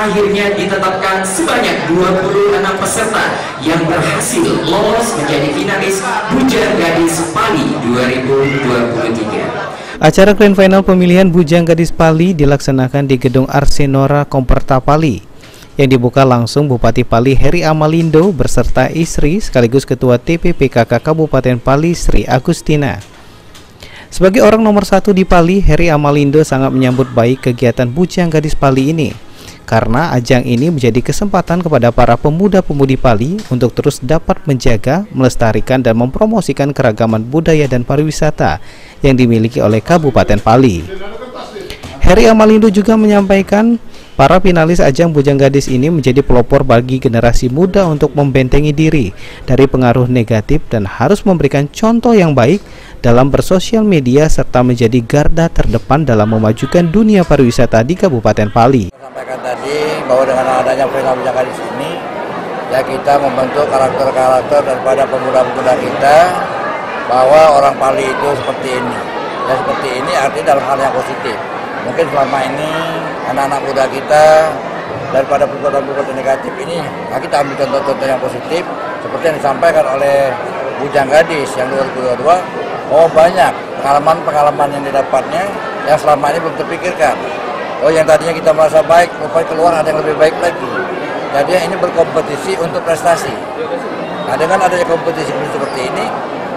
akhirnya ditetapkan sebanyak 26 peserta yang berhasil lolos menjadi finalis Bujang Gadis Pali 2023. Acara Grand Final pemilihan Bujang Gadis Pali dilaksanakan di Gedung Arsenora Komperta Pali, yang dibuka langsung Bupati Pali Heri Amalindo beserta istri sekaligus Ketua TPPKK Kabupaten Pali Sri Agustina. Sebagai orang nomor 1 di Pali, Heri Amalindo sangat menyambut baik kegiatan Bujang Gadis Pali ini, karena ajang ini menjadi kesempatan kepada para pemuda-pemudi Pali untuk terus dapat menjaga, melestarikan, dan mempromosikan keragaman budaya dan pariwisata yang dimiliki oleh Kabupaten Pali. Heri Amalindo juga menyampaikan para finalis ajang Bujang Gadis ini menjadi pelopor bagi generasi muda untuk membentengi diri dari pengaruh negatif dan harus memberikan contoh yang baik dalam bersosial media serta menjadi garda terdepan dalam memajukan dunia pariwisata di Kabupaten Pali. Sampaikan tadi bahwa dengan adanya final Bujang Gadis ini, ya kita membentuk karakter-karakter daripada pemuda-pemuda kita, bahwa orang Pali itu seperti ini. Ya seperti ini artinya dalam hal yang positif. Mungkin selama ini anak-anak muda kita daripada perbuatan-perbuatan negatif ini, nah kita ambil contoh-contoh yang positif seperti yang disampaikan oleh Bujang Gadis yang 2022. Oh banyak pengalaman-pengalaman yang didapatnya yang selama ini belum terpikirkan. Oh yang tadinya kita merasa baik, rupanya keluar ada yang lebih baik lagi. Jadi ini berkompetisi untuk prestasi. Nah dengan adanya kompetisi seperti ini,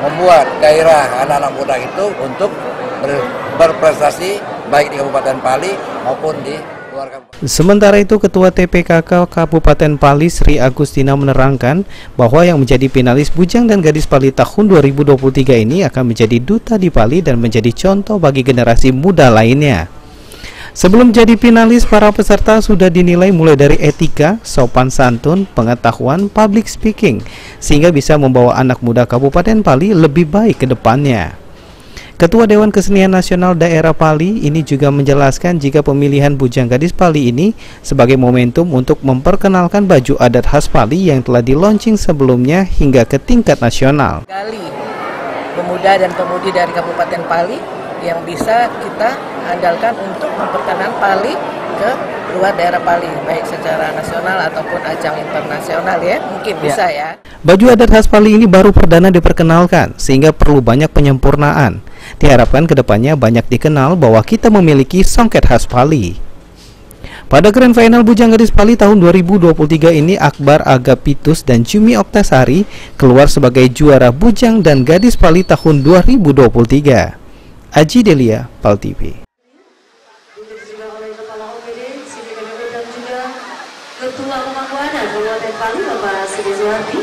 membuat gairah anak-anak muda itu untuk berprestasi baik di Kabupaten Pali maupun di luar kabupaten. Sementara itu, Ketua TPKK Kabupaten Pali Sri Agustina menerangkan bahwa yang menjadi finalis Bujang dan Gadis Pali tahun 2023 ini akan menjadi duta di Pali dan menjadi contoh bagi generasi muda lainnya. Sebelum jadi finalis, para peserta sudah dinilai mulai dari etika, sopan santun, pengetahuan, public speaking, sehingga bisa membawa anak muda Kabupaten Pali lebih baik ke depannya. Ketua Dewan Kesenian Nasional Daerah Pali ini juga menjelaskan jika pemilihan Bujang Gadis Pali ini sebagai momentum untuk memperkenalkan baju adat khas Pali yang telah di-launching sebelumnya hingga ke tingkat nasional. Kali pemuda dan pemudi dari Kabupaten Pali yang bisa kita andalkan untuk memperkenalkan Pali ke luar daerah Pali, baik secara nasional ataupun ajang internasional ya, mungkin bisa ya. Baju adat khas Pali ini baru perdana diperkenalkan, sehingga perlu banyak penyempurnaan. Diharapkan kedepannya banyak dikenal bahwa kita memiliki songket khas Pali. Pada Grand Final Bujang Gadis Pali tahun 2023 ini, Akbar Agapitus dan Jumi Oktasari keluar sebagai juara Bujang dan Gadis Pali tahun 2023. Aji Delia, Pal TV. Ketua Pemangkuan Kabupaten Pali, Bapak Sri Zuhardi.